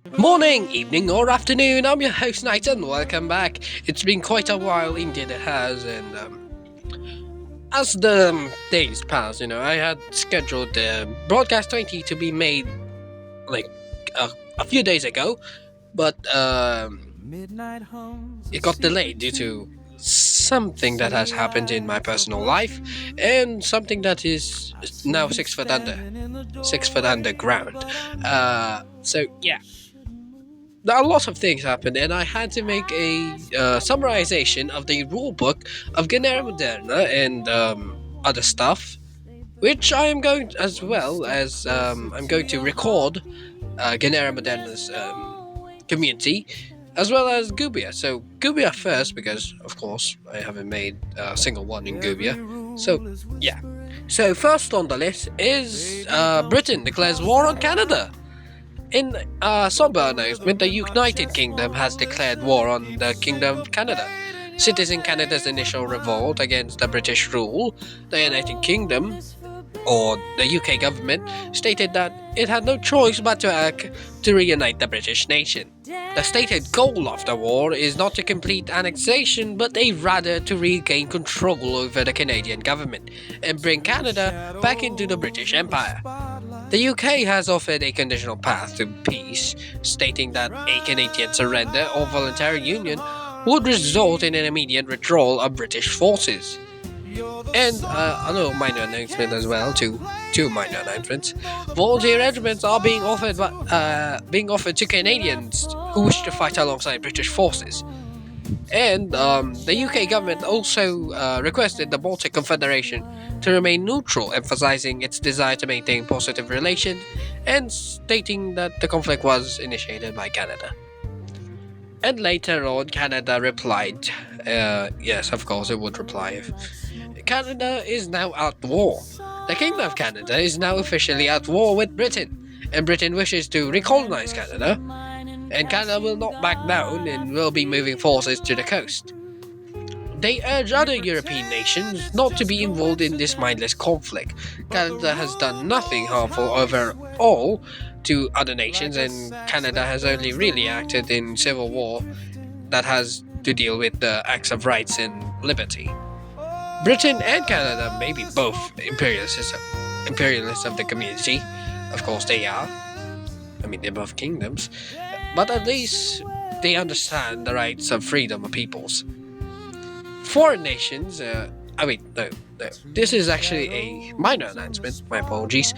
Morning, evening, or afternoon. I'm your host, Nathan. Welcome back. It's been quite a while, indeed it has, and as the days pass, I had scheduled broadcast 20 to be made like a few days ago, but it got delayed due to something that has happened in my personal life and something that is now 6 foot underground. So yeah, a lot of things happened, and I had to make a summarization of the rule book of Genera Moderna and other stuff, which I am going as well as I'm going to record Genera Moderna's community as well as Gubia. So Gubia first because of course I haven't made a single one in Gubia. So yeah. So first on the list is Britain declares war on Canada. In a somber announcement, the United Kingdom has declared war on the Kingdom of Canada. Citizen Canada's initial revolt against the British rule, the United Kingdom, or the UK government, stated that it had no choice but to act to reunite the British nation. The stated goal of the war is not to complete annexation, but rather to regain control over the Canadian government and bring Canada back into the British Empire. The UK has offered a conditional path to peace, stating that a Canadian surrender or voluntary union would result in an immediate withdrawal of British forces. And a little minor announcement as well, two minor announcements. Volunteer regiments are being offered to Canadians who wish to fight alongside British forces. And the UK government also requested the Baltic Confederation to remain neutral, emphasizing its desire to maintain positive relations and stating that the conflict was initiated by Canada. And later on, Canada replied, yes, of course it would reply if Canada is now at war. The Kingdom of Canada is now officially at war with Britain, and Britain wishes to recolonize Canada, and Canada will not back down and will be moving forces to the coast. They urge other European nations not to be involved in this mindless conflict. Canada has done nothing harmful overall to other nations, and Canada has only really acted in civil war that has to deal with the acts of rights and liberty. Britain and Canada may be both imperialists of the community. Of course they are. I mean, they're both kingdoms. But at least they understand the rights of freedom of peoples. Foreign nations, no. This is actually a minor announcement, my apologies.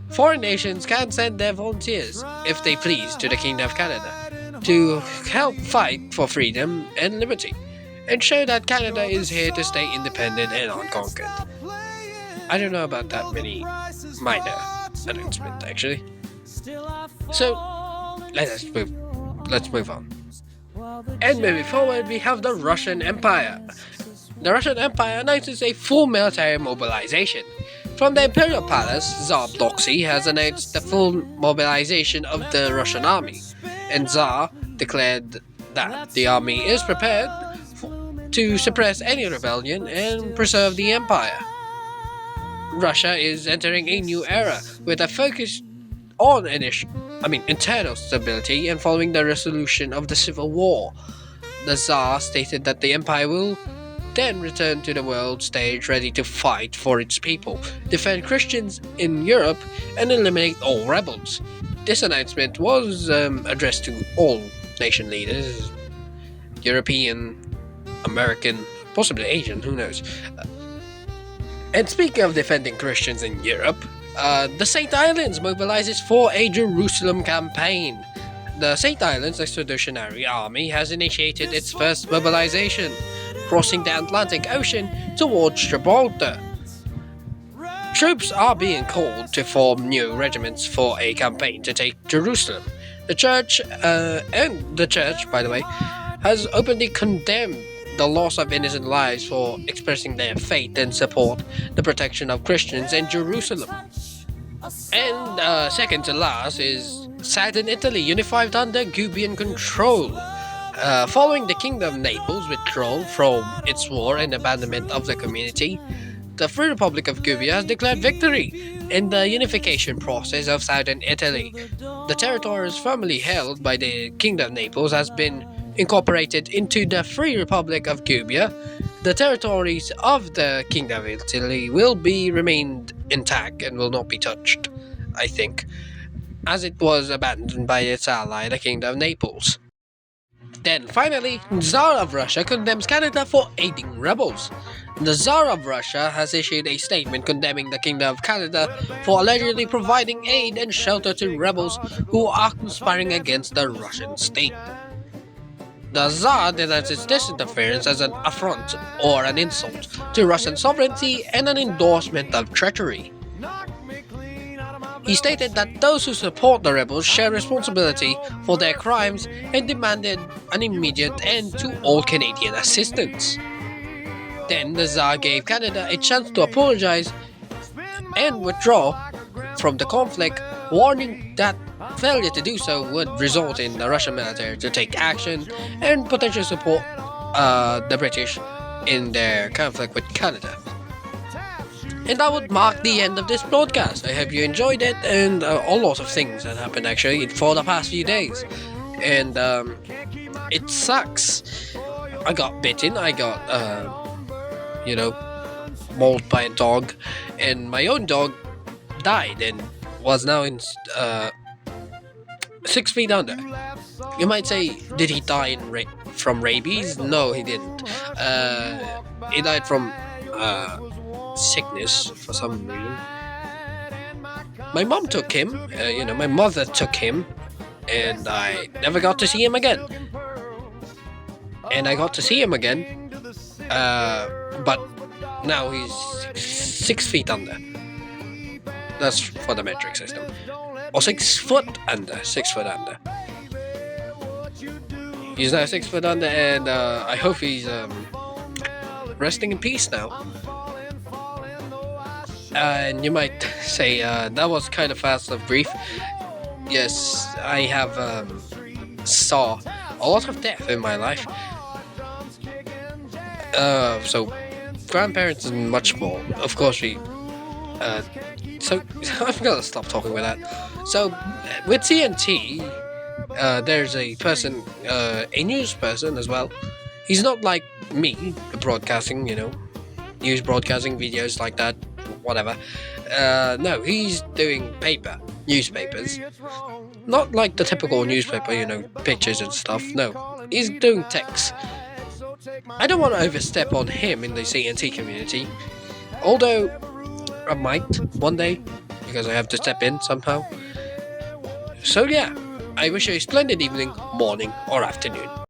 Foreign nations can send their volunteers, if they please, to the Kingdom of Canada to help fight for freedom and liberty, and show that Canada is here to stay independent and unconquered. I don't know about that many minor announcements, actually. So, let's move on. And moving forward, we have the Russian Empire. The Russian Empire announces a full military mobilization. From the Imperial Palace, Tsar Bloxy has announced the full mobilization of the Russian army, and Tsar declared that the army is prepared to suppress any rebellion and preserve the empire. Russia is entering a new era with a focus on internal stability and following the resolution of the civil war. The Tsar stated that the empire will then return to the world stage ready to fight for its people, defend Christians in Europe, and eliminate all rebels. This announcement was addressed to all nation leaders, European, American, possibly Asian, who knows. And speaking of defending Christians in Europe, the St. Islands mobilizes for a Jerusalem campaign. The St. Islands Expeditionary Army has initiated its first mobilization, crossing the Atlantic Ocean towards Gibraltar. Troops are being called to form new regiments for a campaign to take Jerusalem. The church, by the way, has openly condemned the loss of innocent lives for expressing their faith and support the protection of Christians in Jerusalem. And second to last is Southern Italy unified under Gubian control. Following the Kingdom of Naples' withdrawal from its war and abandonment of the community, the Free Republic of Gubia has declared victory. In the unification process of southern Italy, the territories formerly held by the Kingdom of Naples has been incorporated into the Free Republic of Cuba. The territories of the Kingdom of Italy will be remained intact and will not be touched, I think, as it was abandoned by its ally, the Kingdom of Naples. Then finally, Tsar of Russia condemns Canada for aiding rebels. The Tsar of Russia has issued a statement condemning the Kingdom of Canada for allegedly providing aid and shelter to rebels who are conspiring against the Russian state. The Tsar denounces this interference as an affront or an insult to Russian sovereignty and an endorsement of treachery. He stated that those who support the rebels share responsibility for their crimes and demanded an immediate end to all Canadian assistance. Then the Tsar gave Canada a chance to apologize and withdraw from the conflict, warning that failure to do so would result in the Russian military to take action and potentially support the British in their conflict with Canada. And that would mark the end of this broadcast. I hope you enjoyed it, and a lot of things that happened actually for the past few days. And it sucks. I got bitten, I got, mauled by a dog, and my own dog died and was now in 6 feet under. You might say, did he die from rabies? No, he didn't. He died from sickness for some reason. My mom took him, my mother took him, and I never got to see him again. And I got to see him again, but now he's 6 feet under. That's for the metric system. Or 6 foot under, 6 foot under. He's now 6 foot under, and I hope he's resting in peace now. And you might say that was kind of fast of brief. Yes, I have saw a lot of death in my life. So grandparents and much more. Of course, so I'm gonna stop talking with that. So with TNT, there's a person, a news person as well. He's not like me, broadcasting, news broadcasting videos like that. Whatever. No, he's doing newspapers. Not like the typical newspaper, pictures and stuff. No, he's doing text. I don't want to overstep on him in the CNT community, although I might one day, because I have to step in somehow. So yeah, I wish you a splendid evening, morning, or afternoon.